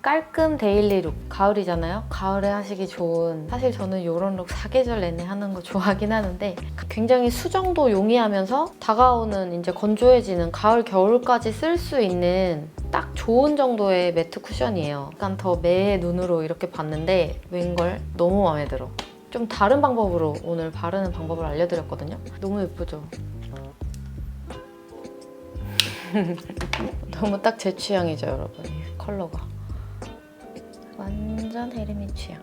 깔끔 데일리 룩, 가을이잖아요? 가을에 하시기 좋은, 사실 저는 이런 룩 사계절 내내 하는 거 좋아하긴 하는데 굉장히 수정도 용이하면서 다가오는 이제 건조해지는 가을, 겨울까지 쓸 수 있는 딱 좋은 정도의 매트 쿠션이에요. 약간 더 매의 눈으로 이렇게 봤는데 웬걸 너무 마음에 들어. 좀 다른 방법으로 오늘 바르는 방법을 알려드렸거든요. 너무 예쁘죠? 너무 딱 제 취향이죠, 여러분. 컬러가 완전 혜림이 취향.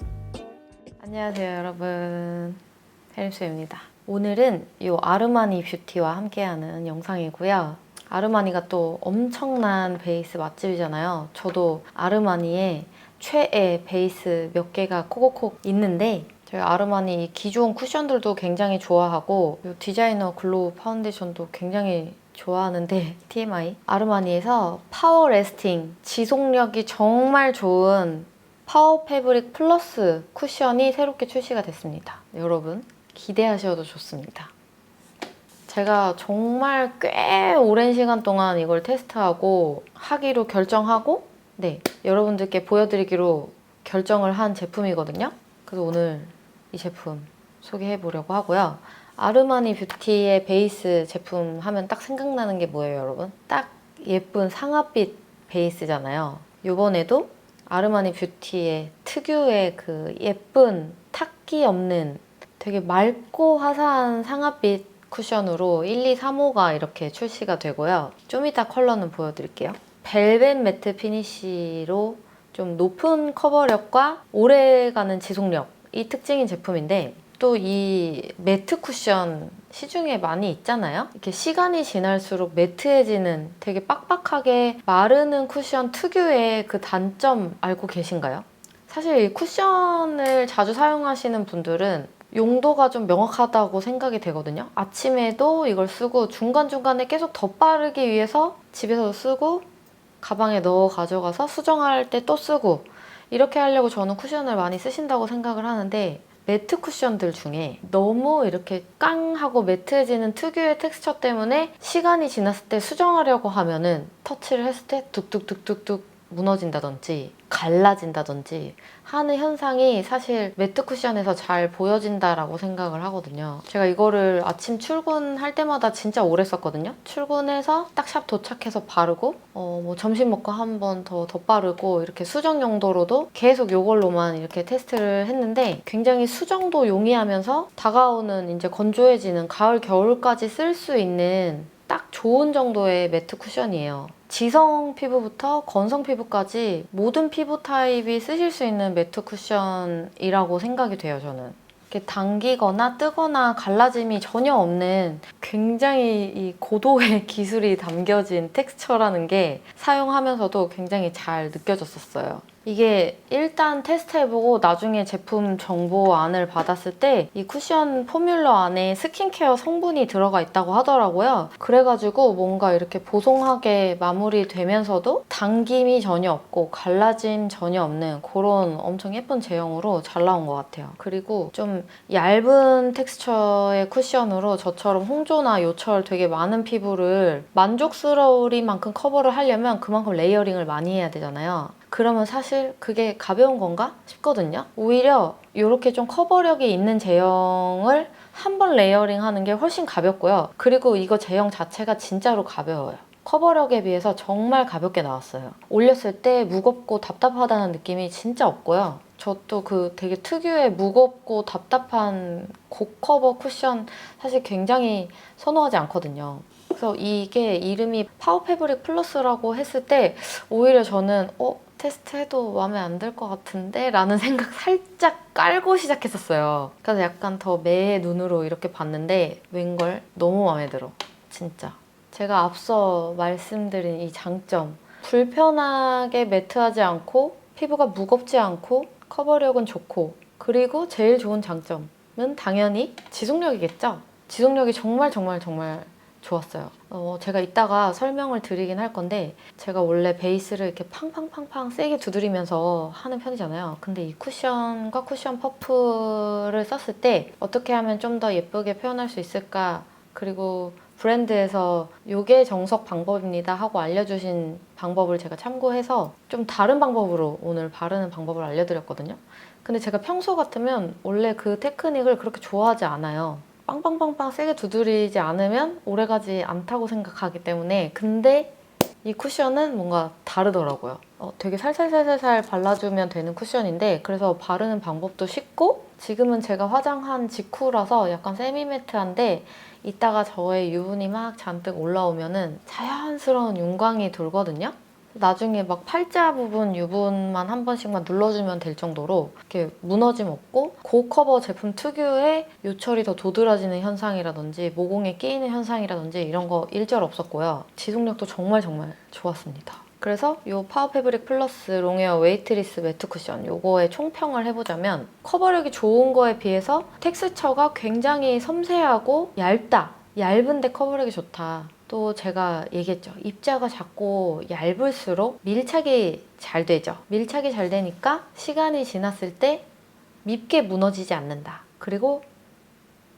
안녕하세요, 여러분. 혜림쌤입니다. 오늘은 이 아르마니 뷰티와 함께하는 영상이고요. 아르마니가 또 엄청난 베이스 맛집이잖아요. 저도 아르마니의 최애 베이스 몇 개가 코코콕 있는데 저희 아르마니 기존 쿠션들도 굉장히 좋아하고 이 디자이너 글로우 파운데이션도 굉장히 좋아하는데 TMI 아르마니에서 파워 레스팅 지속력이 정말 좋은 파워 패브릭 플러스 쿠션이 새롭게 출시가 됐습니다. 여러분 기대하셔도 좋습니다. 제가 정말 꽤 오랜 시간 동안 이걸 테스트하고 하기로 결정하고 여러분들께 보여드리기로 결정을 한 제품이거든요. 그래서 오늘 이 제품 소개해 보려고 하고요. 아르마니 뷰티의 베이스 제품 하면 딱 생각나는 게 뭐예요, 여러분? 딱 예쁜 상아빛 베이스잖아요. 이번에도 아르마니 뷰티의 특유의 그 예쁜 탁기 없는 되게 맑고 화사한 상아빛 쿠션으로 1, 2, 3호가 이렇게 출시가 되고요. 좀 이따 컬러는 보여드릴게요. 벨벳 매트 피니쉬로 좀 높은 커버력과 오래가는 지속력이 특징인 제품인데 또 이 매트 쿠션 시중에 많이 있잖아요. 이렇게 시간이 지날수록 매트해지는 되게 빡빡하게 마르는 쿠션 특유의 그 단점 알고 계신가요? 사실 이 쿠션을 자주 사용하시는 분들은 용도가 좀 명확하다고 생각이 되거든요. 아침에도 이걸 쓰고 중간중간에 계속 덧바르기 위해서 집에서도 쓰고 가방에 넣어 가져가서 수정할 때 또 쓰고 이렇게 하려고 저는 쿠션을 많이 쓰신다고 생각을 하는데 매트 쿠션들 중에 너무 이렇게 깡 하고 매트해지는 특유의 텍스처 때문에 시간이 지났을 때 수정하려고 하면은 터치를 했을 때 뚝뚝뚝뚝뚝 무너진다든지 갈라진다든지 하는 현상이 사실 매트 쿠션에서 잘 보여진다라고 생각을 하거든요. 제가 이거를 아침 출근할 때마다 진짜 오래 썼거든요. 출근해서 딱 샵 도착해서 바르고 뭐 점심 먹고 한 번 더 덧바르고 이렇게 수정 용도로도 계속 이걸로만 이렇게 테스트를 했는데 굉장히 수정도 용이하면서 다가오는 이제 건조해지는 가을, 겨울까지 쓸 수 있는 딱 좋은 정도의 매트 쿠션이에요. 지성 피부부터 건성 피부까지 모든 피부 타입이 쓰실 수 있는 매트 쿠션이라고 생각이 돼요, 저는. 이렇게 당기거나 뜨거나 갈라짐이 전혀 없는 굉장히 이 고도의 기술이 담겨진 텍스처라는 게 사용하면서도 굉장히 잘 느껴졌었어요. 이게 일단 테스트해보고 나중에 제품 정보안을 받았을 때 이 쿠션 포뮬러 안에 스킨케어 성분이 들어가 있다고 하더라고요. 그래가지고 뭔가 이렇게 보송하게 마무리되면서도 당김이 전혀 없고 갈라짐 전혀 없는 그런 엄청 예쁜 제형으로 잘 나온 것 같아요. 그리고 좀 얇은 텍스처의 쿠션으로 저처럼 홍조나 요철 되게 많은 피부를 만족스러우리만큼 커버를 하려면 그만큼 레이어링을 많이 해야 되잖아요. 그러면 사실 그게 가벼운 건가 싶거든요. 오히려 이렇게 좀 커버력이 있는 제형을 한 번 레이어링 하는 게 훨씬 가볍고요. 그리고 이거 제형 자체가 진짜로 가벼워요. 커버력에 비해서 정말 가볍게 나왔어요. 올렸을 때 무겁고 답답하다는 느낌이 진짜 없고요. 저도 그 되게 특유의 무겁고 답답한 고커버 쿠션 사실 굉장히 선호하지 않거든요. 그래서 이게 이름이 파워 패브릭 플러스라고 했을 때 오히려 저는 테스트해도 마음에 안 들 것 같은데? 라는 생각 살짝 깔고 시작했었어요. 그래서 약간 더 매의 눈으로 이렇게 봤는데 웬걸 너무 마음에 들어. 진짜. 제가 앞서 말씀드린 이 장점. 불편하게 매트하지 않고 피부가 무겁지 않고 커버력은 좋고 그리고 제일 좋은 장점은 당연히 지속력이겠죠? 지속력이 정말 좋았어요. 제가 이따가 설명을 드리긴 할 건데 제가 원래 베이스를 이렇게 팡팡팡팡 세게 두드리면서 하는 편이잖아요. 근데 이 쿠션과 쿠션 퍼프를 썼을 때 어떻게 하면 좀 더 예쁘게 표현할 수 있을까 그리고 브랜드에서 요게 정석 방법입니다 하고 알려주신 방법을 제가 참고해서 좀 다른 방법으로 오늘 바르는 방법을 알려드렸거든요. 근데 제가 평소 같으면 원래 그 테크닉을 그렇게 좋아하지 않아요. 빵빵빵빵 세게 두드리지 않으면 오래가지 않다고 생각하기 때문에. 근데 이 쿠션은 뭔가 다르더라고요. 되게 살살살살살 발라주면 되는 쿠션인데 그래서 바르는 방법도 쉽고 지금은 제가 화장한 직후라서 약간 세미매트한데 이따가 저의 유분이 막 잔뜩 올라오면은 자연스러운 윤광이 돌거든요. 나중에 막 팔자 부분 유분만 한 번씩만 눌러주면 될 정도로 이렇게 무너짐 없고 고커버 제품 특유의 요철이 더 도드라지는 현상이라든지 모공에 끼이는 현상이라든지 이런 거 일절 없었고요. 지속력도 정말 좋았습니다. 그래서 이 파워 패브릭 플러스 롱웨어 웨이트리스 매트 쿠션 요거의 총평을 해보자면 커버력이 좋은 거에 비해서 텍스처가 굉장히 섬세하고 얇은데 커버력이 좋다. 또 제가 얘기했죠. 입자가 작고 얇을수록 밀착이 잘 되죠. 밀착이 잘 되니까 시간이 지났을 때 밉게 무너지지 않는다. 그리고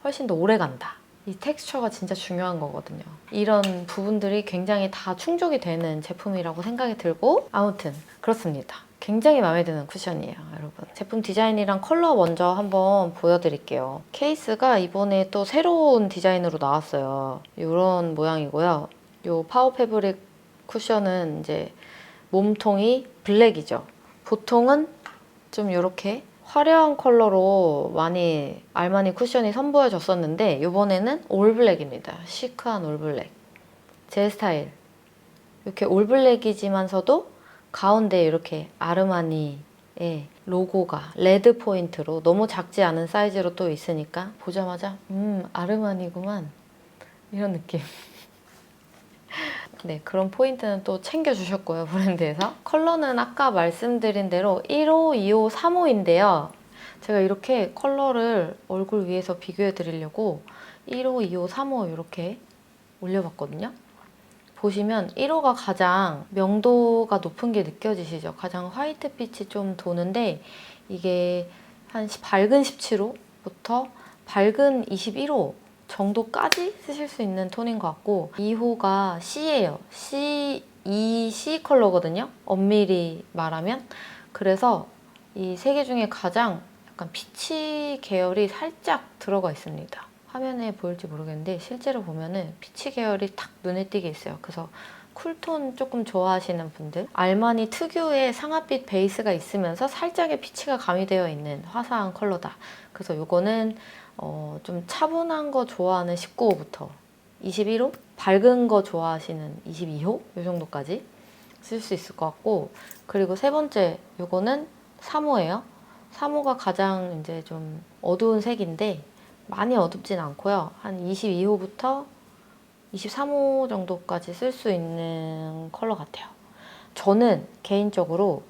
훨씬 더 오래 간다. 이 텍스처가 진짜 중요한 거거든요. 이런 부분들이 굉장히 다 충족이 되는 제품이라고 생각이 들고 아무튼 그렇습니다. 굉장히 마음에 드는 쿠션이에요, 여러분. 제품 디자인이랑 컬러 먼저 한번 보여드릴게요. 케이스가 이번에 또 새로운 디자인으로 나왔어요. 이런 모양이고요. 이 파워 패브릭 쿠션은 이제 몸통이 블랙이죠. 보통은 좀 이렇게 화려한 컬러로 많이 알마니 쿠션이 선보여졌었는데 이번에는 올블랙입니다. 시크한 올블랙. 제 스타일. 이렇게 올블랙이지만서도 가운데 이렇게 아르마니의 로고가 레드 포인트로 너무 작지 않은 사이즈로 또 있으니까 보자마자 아르마니구만 이런 느낌. 네, 그런 포인트는 또 챙겨주셨고요, 브랜드에서. 컬러는 아까 말씀드린 대로 1호, 2호, 3호인데요. 제가 이렇게 컬러를 얼굴 위에서 비교해 드리려고 1호, 2호, 3호 이렇게 올려봤거든요. 보시면 1호가 가장 명도가 높은 게 느껴지시죠? 가장 화이트빛이 좀 도는데 이게 한 밝은 17호부터 밝은 21호 정도까지 쓰실 수 있는 톤인 것 같고 2호가 C예요. C 컬러거든요. 엄밀히 말하면. 그래서 이 세 개 중에 가장 약간 피치 계열이 살짝 들어가 있습니다. 화면에 보일지 모르겠는데 실제로 보면은 피치 계열이 탁 눈에 띄게 있어요. 그래서 쿨톤 조금 좋아하시는 분들 알마니 특유의 상아빛 베이스가 있으면서 살짝의 피치가 가미되어 있는 화사한 컬러다. 그래서 이거는 좀 차분한 거 좋아하는 19호부터 21호? 밝은 거 좋아하시는 22호? 이 정도까지 쓸 수 있을 것 같고 그리고 세 번째 이거는 3호예요. 3호가 가장 이제 좀 어두운 색인데 많이 어둡진 않고요. 한 22호부터 23호 정도까지 쓸 수 있는 컬러 같아요. 저는 개인적으로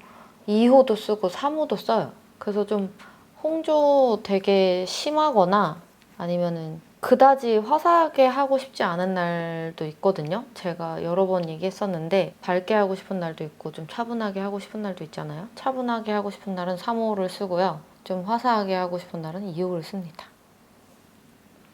2호도 쓰고 3호도 써요. 그래서 좀 홍조 되게 심하거나 아니면은 그다지 화사하게 하고 싶지 않은 날도 있거든요. 제가 여러 번 얘기했었는데 밝게 하고 싶은 날도 있고 좀 차분하게 하고 싶은 날도 있잖아요. 차분하게 하고 싶은 날은 3호를 쓰고요. 좀 화사하게 하고 싶은 날은 2호를 씁니다.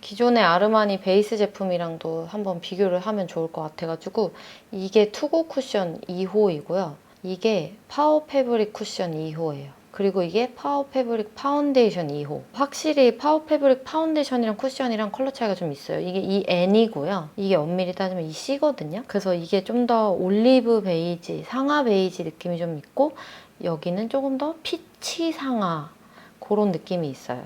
기존의 아르마니 베이스 제품이랑도 한번 비교를 하면 좋을 것 같아가지고 이게 투고 쿠션 2호이고요. 이게 파워 패브릭 쿠션 2호예요. 그리고 이게 파워 패브릭 파운데이션 2호. 확실히 파워 패브릭 파운데이션이랑 쿠션이랑 컬러 차이가 좀 있어요. 이게 이 N이고요. 이게 엄밀히 따지면 이 C거든요. 그래서 이게 좀 더 올리브 베이지, 상아 베이지 느낌이 좀 있고 여기는 조금 더 피치 상아 그런 느낌이 있어요.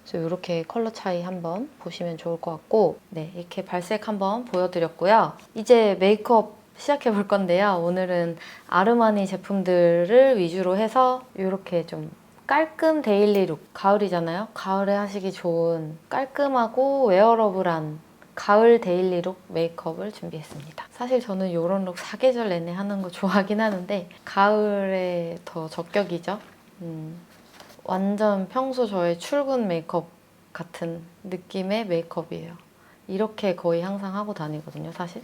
그래서 이렇게 컬러 차이 한번 보시면 좋을 것 같고 네, 이렇게 발색 한번 보여드렸고요. 이제 메이크업 시작해 볼 건데요. 오늘은 아르마니 제품들을 위주로 해서 이렇게 좀 깔끔 데일리 룩, 가을이잖아요. 가을에 하시기 좋은 깔끔하고 웨어러블한 가을 데일리 룩 메이크업을 준비했습니다. 사실 저는 이런 룩 사계절 내내 하는 거 좋아하긴 하는데 가을에 더 적격이죠. 완전 평소 저의 출근 메이크업 같은 느낌의 메이크업이에요. 이렇게 거의 항상 하고 다니거든요, 사실.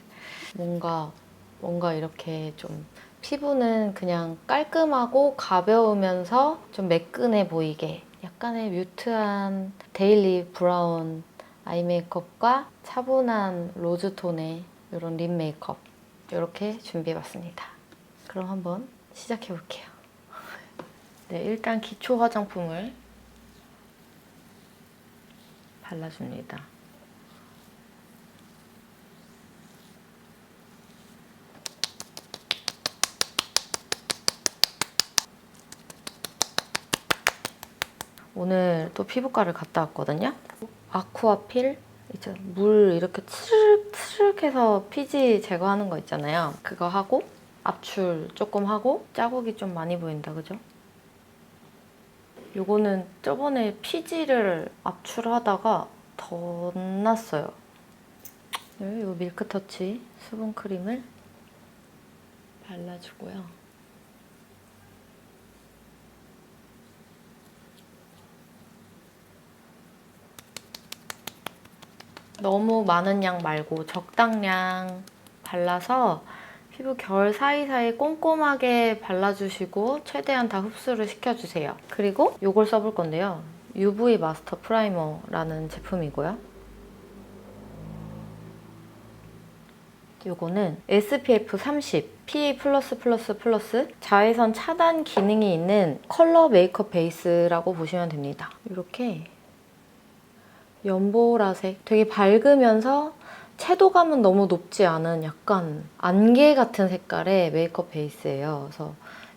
뭔가 이렇게 좀 피부는 그냥 깔끔하고 가벼우면서 좀 매끈해 보이게 약간의 뮤트한 데일리 브라운 아이 메이크업과 차분한 로즈톤의 이런 립 메이크업 이렇게 준비해봤습니다. 그럼 한번 시작해볼게요. 네, 일단 기초 화장품을 발라줍니다. 오늘 또 피부과를 갔다 왔거든요. 아쿠아필 있죠. 물 이렇게 트륵트륵 해서 피지 제거하는 거 있잖아요. 그거 하고 압출 조금 하고 자국이 좀 많이 보인다, 그죠? 요거는 저번에 피지를 압출하다가 더 났어요. 이 밀크터치 수분크림을 발라주고요. 너무 많은 양 말고 적당량 발라서 피부 결 사이사이 꼼꼼하게 발라주시고 최대한 다 흡수를 시켜주세요. 그리고 이걸 써볼 건데요. UV 마스터 프라이머라는 제품이고요. 이거는 SPF 30, PA+++, 자외선 차단 기능이 있는 컬러 메이크업 베이스라고 보시면 됩니다. 이렇게 연보라색, 되게 밝으면서 채도감은 너무 높지 않은 약간 안개 같은 색깔의 메이크업 베이스예요. 그래서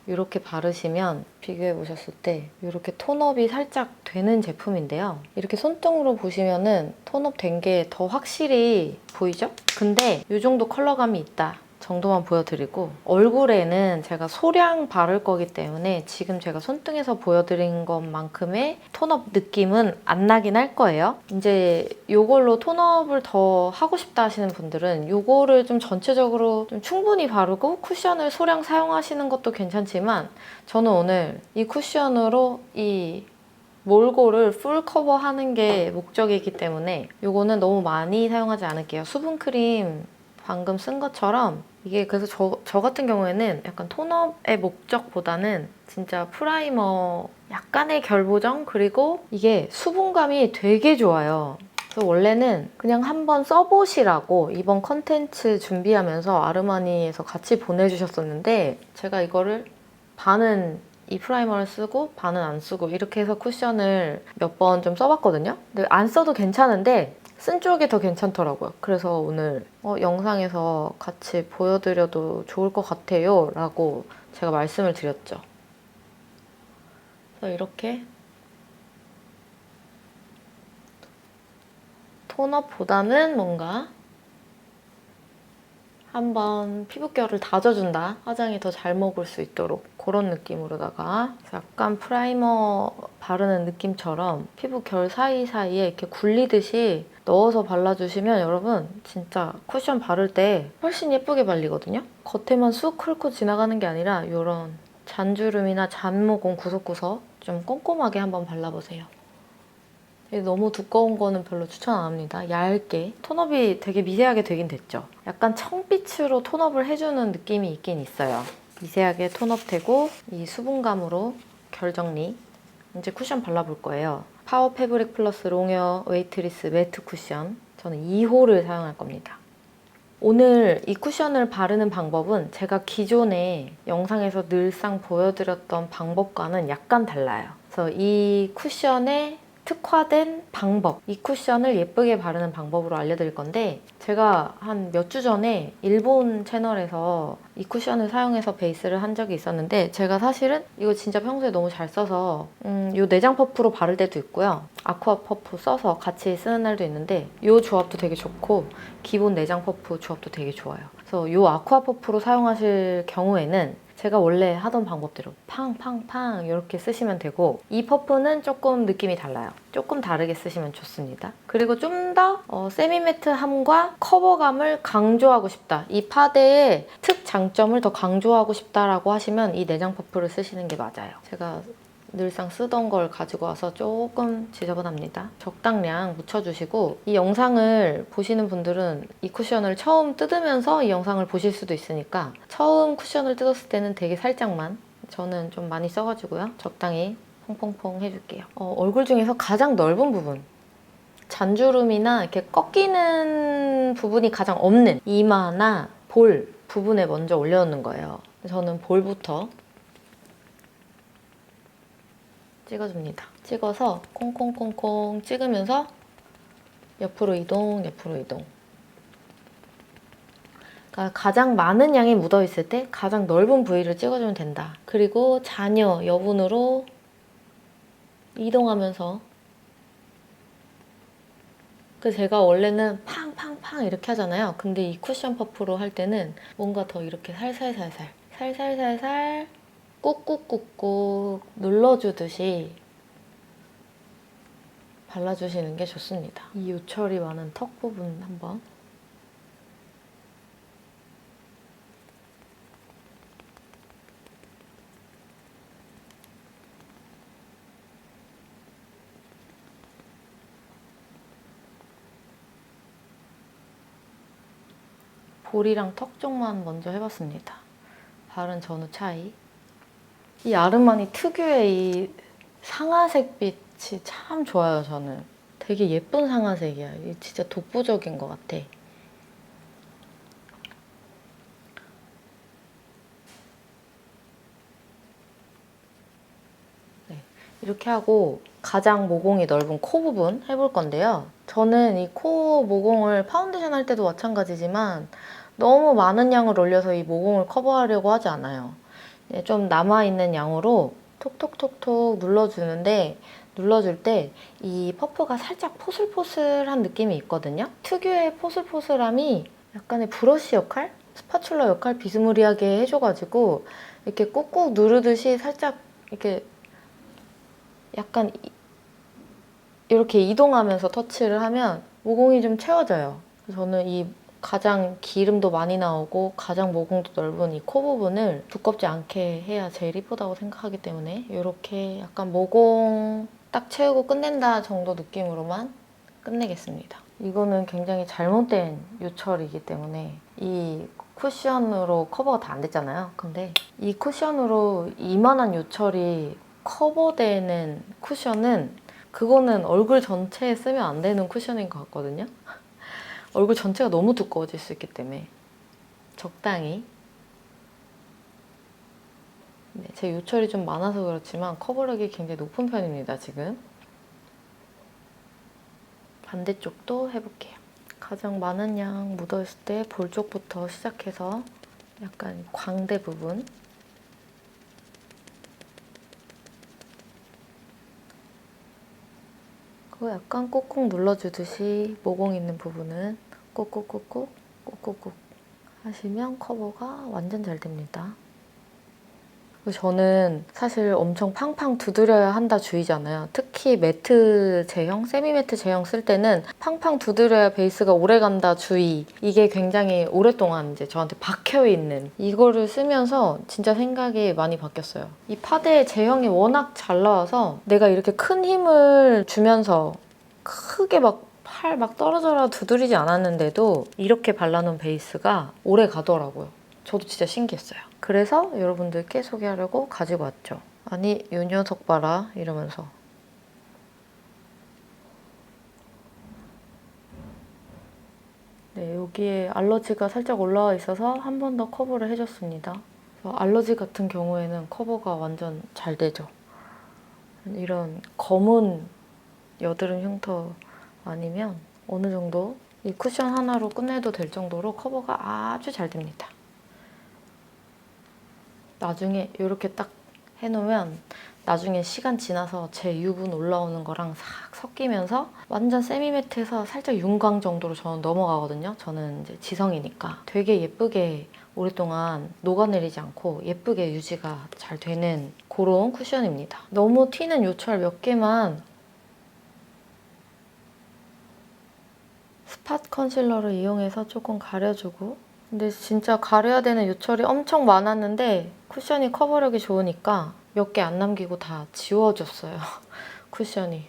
이렇게 바르시면 비교해 보셨을 때 이렇게 톤업이 살짝 되는 제품인데요. 이렇게 손등으로 보시면은 톤업 된 게 더 확실히 보이죠? 근데 이 정도 컬러감이 있다 정도만 보여드리고, 얼굴에는 제가 소량 바를 거기 때문에 지금 제가 손등에서 보여드린 것만큼의 톤업 느낌은 안 나긴 할 거예요. 이제 이걸로 톤업을 더 하고 싶다 하시는 분들은 이거를 좀 전체적으로 좀 충분히 바르고 쿠션을 소량 사용하시는 것도 괜찮지만, 저는 오늘 이 쿠션으로 이 몰골을 풀 커버하는 게 목적이기 때문에 이거는 너무 많이 사용하지 않을게요. 수분크림 방금 쓴 것처럼 이게, 그래서 저 같은 경우에는 약간 톤업의 목적보다는 진짜 프라이머 약간의 결 보정, 그리고 이게 수분감이 되게 좋아요. 그래서 원래는 그냥 한번 써보시라고 이번 컨텐츠 준비하면서 아르마니에서 같이 보내주셨었는데, 제가 이거를 반은 이 프라이머를 쓰고 반은 안 쓰고 이렇게 해서 쿠션을 몇 번 좀 써봤거든요. 근데 안 써도 괜찮은데 쓴 쪽이 더 괜찮더라고요. 그래서 오늘 영상에서 같이 보여드려도 좋을 것 같아요 라고 제가 말씀을 드렸죠. 그래서 이렇게 톤업보다는 뭔가 한번 피부결을 다져준다, 화장이 더 잘 먹을 수 있도록 그런 느낌으로다가 약간 프라이머 바르는 느낌처럼 피부 결 사이사이에 이렇게 굴리듯이 넣어서 발라주시면 여러분 진짜 쿠션 바를 때 훨씬 예쁘게 발리거든요. 겉에만 쑥 훑고 지나가는 게 아니라 이런 잔주름이나 잔모공 구석구석 좀 꼼꼼하게 한번 발라보세요. 너무 두꺼운 거는 별로 추천 안 합니다. 얇게. 톤업이 되게 미세하게 되긴 됐죠. 약간 청빛으로 톤업을 해주는 느낌이 있긴 있어요. 미세하게 톤업되고 이 수분감으로 결 정리. 이제 쿠션 발라볼 거예요. 파워 패브릭 플러스 롱웨어 웨이트리스 매트 쿠션. 저는 2호를 사용할 겁니다. 오늘 이 쿠션을 바르는 방법은 제가 기존에 영상에서 늘상 보여드렸던 방법과는 약간 달라요. 그래서 이 쿠션의 특화된 방법, 이 쿠션을 예쁘게 바르는 방법으로 알려드릴 건데, 제가 한 몇 주 전에 일본 채널에서 이 쿠션을 사용해서 베이스를 한 적이 있었는데, 제가 사실은 이거 진짜 평소에 너무 잘 써서 이 내장 퍼프로 바를 때도 있고요, 아쿠아 퍼프 써서 같이 쓰는 날도 있는데, 이 조합도 되게 좋고 기본 내장 퍼프 조합도 되게 좋아요. 그래서 이 아쿠아 퍼프로 사용하실 경우에는 제가 원래 하던 방법대로 팡팡팡 이렇게 쓰시면 되고, 이 퍼프는 조금 느낌이 달라요. 조금 다르게 쓰시면 좋습니다. 그리고 좀 더 세미매트함과 커버감을 강조하고 싶다, 이 파데의 특장점을 더 강조하고 싶다라고 하시면 이 내장 퍼프를 쓰시는 게 맞아요. 제가 늘상 쓰던 걸 가지고 와서 조금 지저분합니다. 적당량 묻혀주시고, 이 영상을 보시는 분들은 이 쿠션을 처음 뜯으면서 이 영상을 보실 수도 있으니까 처음 쿠션을 뜯었을 때는 되게 살짝만, 저는 좀 많이 써가지고요, 적당히 퐁퐁퐁 해줄게요. 얼굴 중에서 가장 넓은 부분, 잔주름이나 이렇게 꺾이는 부분이 가장 없는 이마나 볼 부분에 먼저 올려놓는 거예요. 저는 볼부터 찍어줍니다. 찍어서 콩콩콩콩 찍으면서 옆으로 이동, 옆으로 이동. 그러니까 가장 많은 양이 묻어있을 때 가장 넓은 부위를 찍어주면 된다. 그리고 잔여 여분으로 이동하면서 제가 원래는 팡팡팡 이렇게 하잖아요. 근데 이 쿠션 퍼프로 할 때는 뭔가 더 이렇게 살살살살 꾹꾹꾹꾹 눌러주듯이 발라주시는 게 좋습니다. 이 요철이 많은 턱 부분 한번. 볼이랑 턱 쪽만 먼저 해봤습니다. 바른 전후 차이. 이 아르마니 특유의 이 상아색 빛이 참 좋아요, 저는. 되게 예쁜 상아색이야. 이 진짜 독보적인 것 같아. 네, 이렇게 하고 가장 모공이 넓은 코 부분 해볼 건데요. 저는 이 코 모공을 파운데이션 할 때도 마찬가지지만 너무 많은 양을 올려서 이 모공을 커버하려고 하지 않아요. 좀 남아있는 양으로 톡톡톡톡 눌러주는데 눌러줄 때 이 퍼프가 살짝 포슬포슬한 느낌이 있거든요. 특유의 포슬포슬함이 약간의 브러쉬 역할? 스파츌러 역할 비스무리하게 해줘가지고 이렇게 꾹꾹 누르듯이 살짝 이렇게 약간 이렇게 이동하면서 터치를 하면 모공이 좀 채워져요. 저는 이 가장 기름도 많이 나오고 가장 모공도 넓은 이 코 부분을 두껍지 않게 해야 제일 이쁘다고 생각하기 때문에 이렇게 약간 모공 딱 채우고 끝낸다 정도 느낌으로만 끝내겠습니다. 이거는 굉장히 잘못된 요철이기 때문에 이 쿠션으로 커버가 다 안 됐잖아요. 근데 이 쿠션으로 이만한 요철이 커버되는 쿠션은 그거는 얼굴 전체에 쓰면 안 되는 쿠션인 것 같거든요. 얼굴 전체가 너무 두꺼워질 수 있기 때문에 적당히. 네, 제 요철이 좀 많아서 그렇지만 커버력이 굉장히 높은 편입니다, 지금. 반대쪽도 해볼게요. 가장 많은 양 묻어있을 때 볼 쪽부터 시작해서 약간 광대 부분. 그거 약간 꾹꾹 눌러주듯이 모공 있는 부분은 꾹꾹꾹꾹 꾹꾹꾹 하시면 커버가 완전 잘 됩니다. 저는 사실 엄청 팡팡 두드려야 한다 주의잖아요. 특히 매트 제형, 세미 매트 제형 쓸 때는 팡팡 두드려야 베이스가 오래 간다 주의. 이게 굉장히 오랫동안 이제 저한테 박혀있는 이거를 쓰면서 진짜 생각이 많이 바뀌었어요. 이 파데 제형이 워낙 잘 나와서 내가 이렇게 큰 힘을 주면서 크게 팔 막 떨어져라 두드리지 않았는데도 이렇게 발라놓은 베이스가 오래 가더라고요. 저도 진짜 신기했어요. 그래서 여러분들께 소개하려고 가지고 왔죠. 아니 요 녀석 봐라 이러면서. 네, 여기에 알러지가 살짝 올라와 있어서 한 번 더 커버를 해줬습니다. 알러지 같은 경우에는 커버가 완전 잘 되죠. 이런 검은 여드름 흉터 아니면 어느 정도 이 쿠션 하나로 끝내도 될 정도로 커버가 아주 잘 됩니다. 나중에 이렇게 딱 해놓으면 나중에 시간 지나서 제 유분 올라오는 거랑 싹 섞이면서 완전 세미매트에서 살짝 윤광 정도로 저는 넘어가거든요. 저는 이제 지성이니까 되게 예쁘게 오랫동안 녹아내리지 않고 예쁘게 유지가 잘 되는 그런 쿠션입니다. 너무 튀는 요철 몇 개만 스팟 컨실러를 이용해서 조금 가려주고, 근데 진짜 가려야 되는 요철이 엄청 많았는데 쿠션이 커버력이 좋으니까 몇 개 안 남기고 다 지워줬어요. 쿠션이.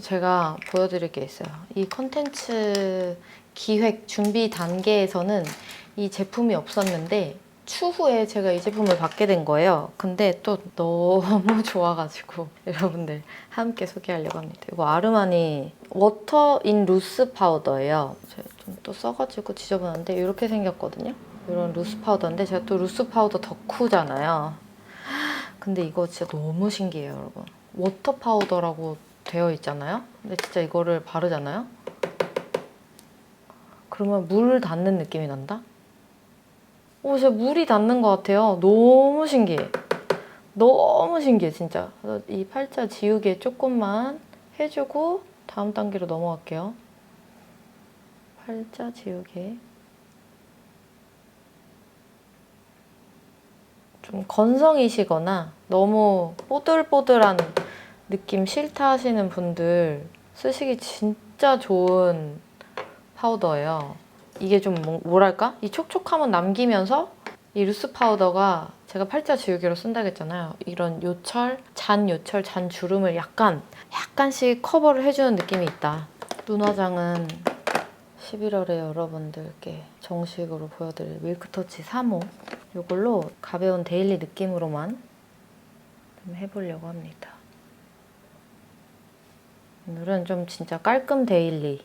제가 보여드릴 게 있어요. 이 컨텐츠 기획 준비 단계에서는 이 제품이 없었는데 추후에 제가 이 제품을 받게 된 거예요. 근데 또 너무 좋아가지고 여러분들 함께 소개하려고 합니다. 이거 아르마니 워터 인 루스 파우더예요. 제가 좀 또 써가지고 지저분한데 이렇게 생겼거든요. 이런 루스 파우더인데 제가 또 루스 파우더 덕후잖아요. 근데 이거 진짜 너무 신기해요, 여러분. 워터 파우더라고 되어 있잖아요. 근데 진짜 이거를 바르잖아요. 그러면 물 닿는 느낌이 난다? 오, 진짜 물이 닿는 것 같아요. 너무 신기해. 너무 신기해, 진짜. 그래서 이 팔자 지우개 조금만 해주고 다음 단계로 넘어갈게요. 팔자 지우개. 좀 건성이시거나 너무 뽀들뽀들한 느낌 싫다 하시는 분들 쓰시기 진짜 좋은 파우더예요. 이게 좀 뭐랄까? 이 촉촉함은 남기면서 이 루스 파우더가 제가 팔자 지우개로 쓴다고 했잖아요. 이런 요철, 잔 주름을 약간씩 커버를 해주는 느낌이 있다. 눈화장은 11월에 여러분들께 정식으로 보여드릴 밀크터치 3호 이걸로 가벼운 데일리 느낌으로만 좀 해보려고 합니다. 오늘은 좀 진짜 깔끔 데일리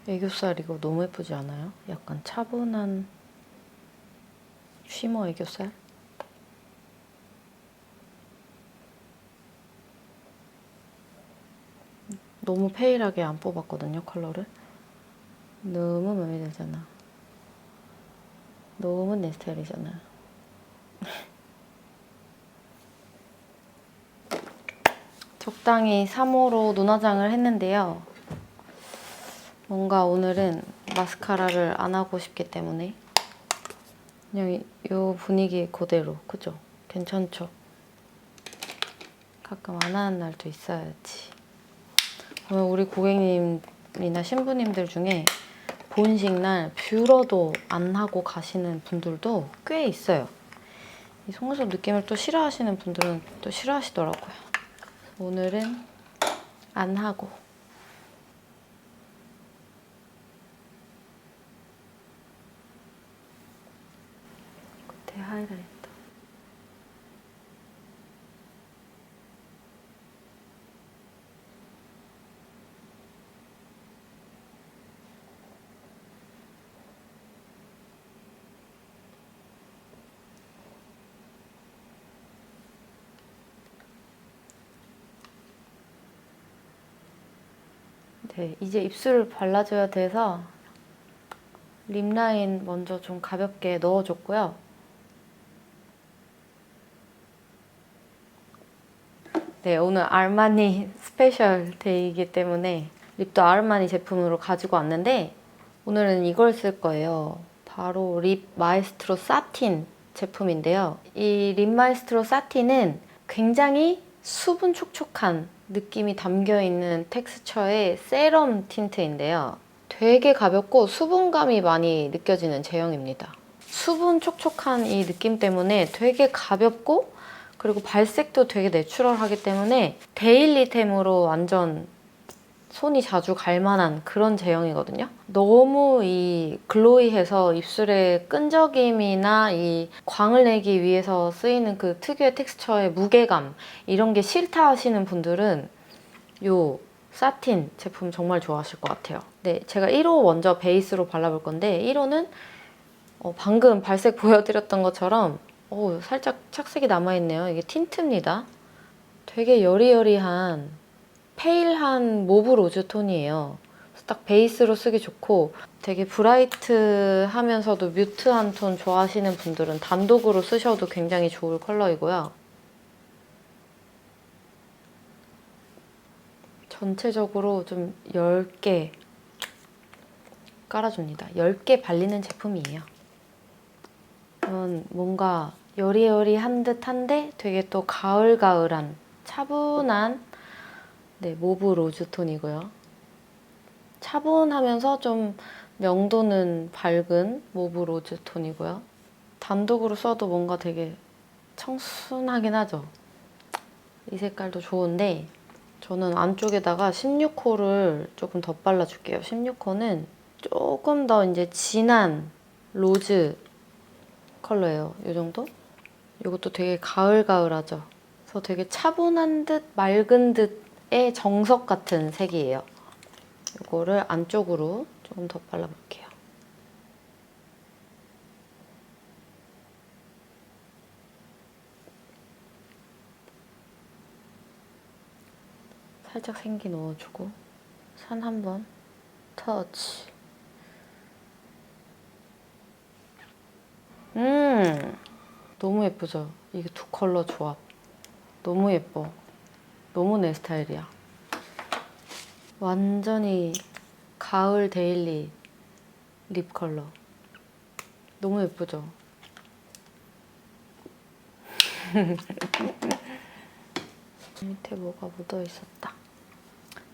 애교살 이거 너무 예쁘지 않아요? 약간 차분한 쉬머 애교살? 너무 페일하게 안 뽑았거든요, 컬러를. 너무 마음에 들잖아. 너무 내 스타일이잖아. 적당히 3호로 눈화장을 했는데요. 뭔가 오늘은 마스카라를 안 하고 싶기 때문에 그냥 이 분위기 그대로, 그죠? 괜찮죠? 가끔 안 하는 날도 있어야지. 그러면 우리 고객님이나 신부님들 중에 본식 날 뷰러도 안 하고 가시는 분들도 꽤 있어요. 이 속눈썹 느낌을 또 싫어하시는 분들은 또 싫어하시더라고요. 오늘은 안 하고 끝에 하이라이터. 네, 이제 입술을 발라줘야 돼서 립 라인 먼저 좀 가볍게 넣어줬고요. 네, 오늘 아르마니 스페셜 데이이기 때문에 립도 아르마니 제품으로 가지고 왔는데 오늘은 이걸 쓸 거예요. 바로 립 마에스트로 사틴 제품인데요. 이 립 마에스트로 사틴은 굉장히 수분 촉촉한 느낌이 담겨있는 텍스처의 세럼 틴트인데요. 되게 가볍고 수분감이 많이 느껴지는 제형입니다. 수분 촉촉한 이 느낌 때문에 되게 가볍고 그리고 발색도 되게 내추럴하기 때문에 데일리템으로 완전 손이 자주 갈 만한 그런 제형이거든요. 너무 이 글로이해서 입술의 끈적임이나 이 광을 내기 위해서 쓰이는 그 특유의 텍스처의 무게감 이런 게 싫다 하시는 분들은 요 사틴 제품 정말 좋아하실 것 같아요. 네, 제가 1호 먼저 베이스로 발라볼 건데 1호는 방금 발색 보여드렸던 것처럼 살짝 착색이 남아있네요. 이게 틴트입니다. 되게 여리여리한 페일한 모브 로즈 톤이에요. 그래서 딱 베이스로 쓰기 좋고 되게 브라이트하면서도 뮤트한 톤 좋아하시는 분들은 단독으로 쓰셔도 굉장히 좋을 컬러이고요. 전체적으로 좀 10개 깔아줍니다. 10개 발리는 제품이에요. 뭔가 여리여리한 듯한데 되게 또 가을가을한 차분한 모브 로즈 톤이고요. 차분하면서 좀 명도는 밝은 모브 로즈 톤이고요. 단독으로 써도 뭔가 되게 청순하긴 하죠. 이 색깔도 좋은데 저는 안쪽에다가 16호를 조금 더 발라줄게요. 16호는 조금 더 이제 진한 로즈 컬러예요. 이 정도? 이것도 되게 가을가을하죠. 그래서 되게 차분한 듯 맑은 듯의 정석 같은 색이에요. 이거를 안쪽으로 조금 더 발라볼게요. 살짝 생기 넣어주고 산 한번 터치. 너무 예쁘죠? 이게 두 컬러 조합. 너무 예뻐. 너무 내 스타일이야. 완전히 가을 데일리 립 컬러. 너무 예쁘죠? 밑에 뭐가 묻어 있었다.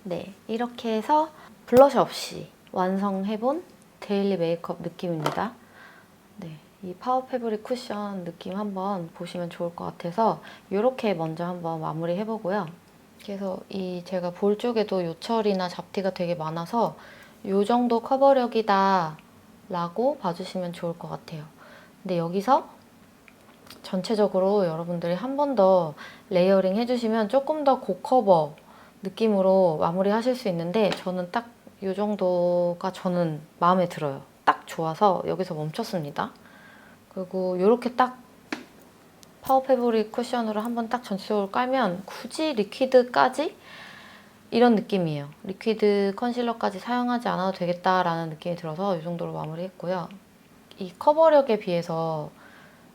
네, 이렇게 해서 블러셔 없이 완성해본 데일리 메이크업 느낌입니다. 네, 이 파워 패브릭 쿠션 느낌 한번 보시면 좋을 것 같아서 이렇게 먼저 한번 마무리 해보고요. 그래서 이 제가 볼 쪽에도 요철이나 잡티가 되게 많아서 이 정도 커버력이다 라고 봐주시면 좋을 것 같아요. 근데 여기서 전체적으로 여러분들이 한 번 더 레이어링 해주시면 조금 더 고커버 느낌으로 마무리 하실 수 있는데 저는 딱 이 정도가 저는 마음에 들어요. 딱 좋아서 여기서 멈췄습니다. 그리고 이렇게 딱 파워 패브릭 쿠션으로 한번 딱 전체적으로 깔면 굳이 리퀴드까지 이런 느낌이에요. 리퀴드 컨실러까지 사용하지 않아도 되겠다라는 느낌이 들어서 이 정도로 마무리했고요. 이 커버력에 비해서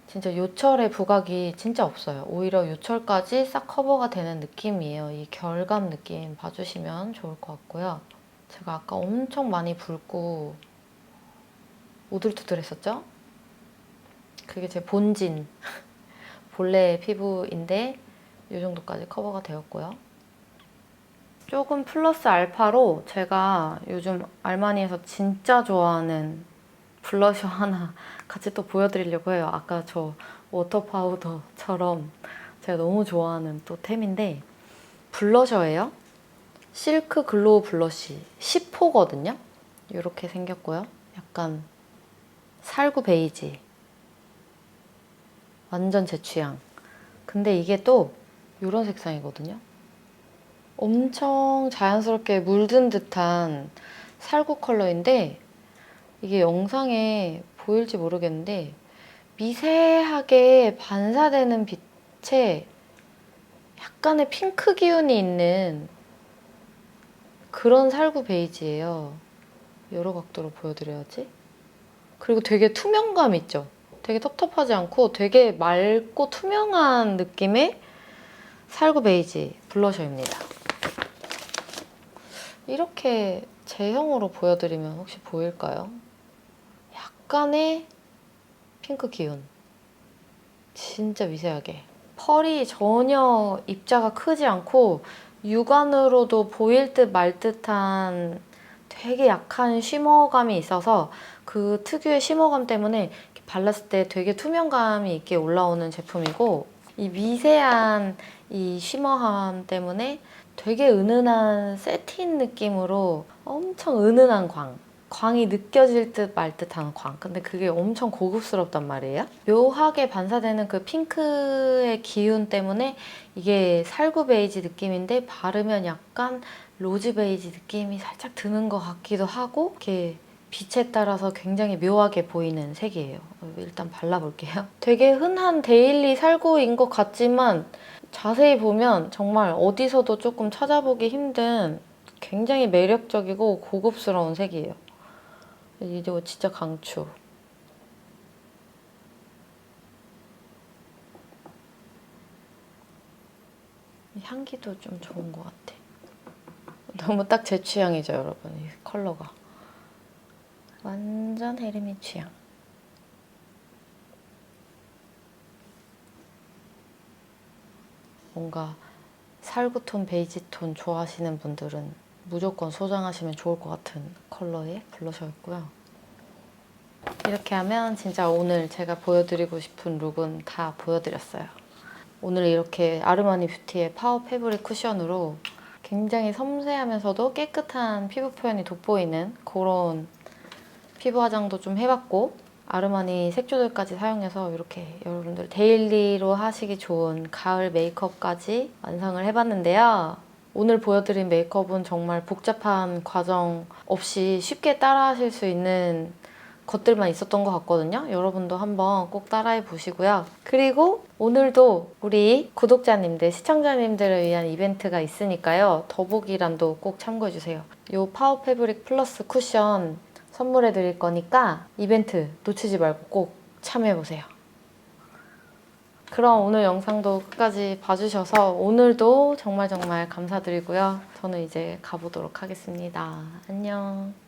진짜 요철의 부각이 진짜 없어요. 오히려 요철까지 싹 커버가 되는 느낌이에요. 이 결감 느낌 봐주시면 좋을 것 같고요. 제가 아까 엄청 많이 붉고 오돌토돌했었죠? 그게 제 본진, 본래 피부인데 이 정도까지 커버가 되었고요. 조금 플러스 알파로 제가 요즘 알마니에서 진짜 좋아하는 블러셔 하나 같이 또 보여드리려고 해요. 아까 저 워터 파우더처럼 제가 너무 좋아하는 또 템인데 블러셔예요. 실크 글로우 블러쉬 10호거든요. 이렇게 생겼고요. 약간 살구 베이지. 완전 제 취향. 근데 이게 또 이런 색상이거든요. 엄청 자연스럽게 물든 듯한 살구 컬러인데 이게 영상에 보일지 모르겠는데 미세하게 반사되는 빛에 약간의 핑크 기운이 있는 그런 살구 베이지예요. 여러 각도로 보여드려야지. 그리고 되게 투명감 있죠? 되게 텁텁하지 않고 되게 맑고 투명한 느낌의 살구 베이지 블러셔입니다. 이렇게 제형으로 보여드리면 혹시 보일까요? 약간의 핑크 기운. 진짜 미세하게. 펄이 전혀 입자가 크지 않고 육안으로도 보일 듯 말 듯한 되게 약한 쉬머감이 있어서 그 특유의 쉬머감 때문에 이렇게 발랐을 때 되게 투명감이 있게 올라오는 제품이고 이 미세한 이 쉬머함 때문에 되게 은은한 세틴 느낌으로 엄청 은은한 광이 느껴질 듯 말 듯한 광. 근데 그게 엄청 고급스럽단 말이에요. 묘하게 반사되는 그 핑크의 기운 때문에 이게 살구 베이지 느낌인데 바르면 약간 로즈 베이지 느낌이 살짝 드는 것 같기도 하고 이렇게 빛에 따라서 굉장히 묘하게 보이는 색이에요. 일단 발라볼게요. 되게 흔한 데일리 살구인 것 같지만 자세히 보면 정말 어디서도 조금 찾아보기 힘든 굉장히 매력적이고 고급스러운 색이에요. 이거 진짜 강추. 향기도 좀 좋은 것 같아. 너무 딱 제 취향이죠, 여러분. 이 컬러가. 완전 혜림이 취향. 뭔가 살구톤, 베이지톤 좋아하시는 분들은 무조건 소장하시면 좋을 것 같은 컬러의 블러셔였고요. 이렇게 하면 진짜 오늘 제가 보여드리고 싶은 룩은 다 보여드렸어요. 오늘 이렇게 아르마니 뷰티의 파워 패브릭 쿠션으로 굉장히 섬세하면서도 깨끗한 피부 표현이 돋보이는 그런 피부 화장도 좀 해봤고, 아르마니 색조들까지 사용해서 이렇게 여러분들 데일리로 하시기 좋은 가을 메이크업까지 완성을 해봤는데요. 오늘 보여드린 메이크업은 정말 복잡한 과정 없이 쉽게 따라하실 수 있는 것들만 있었던 것 같거든요. 여러분도 한번 꼭 따라해 보시고요. 그리고 오늘도 우리 구독자님들, 시청자님들을 위한 이벤트가 있으니까요. 더보기란도 꼭 참고해 주세요. 이 파워 패브릭 플러스 쿠션 선물해 드릴 거니까 이벤트 놓치지 말고 꼭 참여해 보세요. 그럼 오늘 영상도 끝까지 봐주셔서 오늘도 정말 감사드리고요. 저는 이제 가보도록 하겠습니다. 안녕.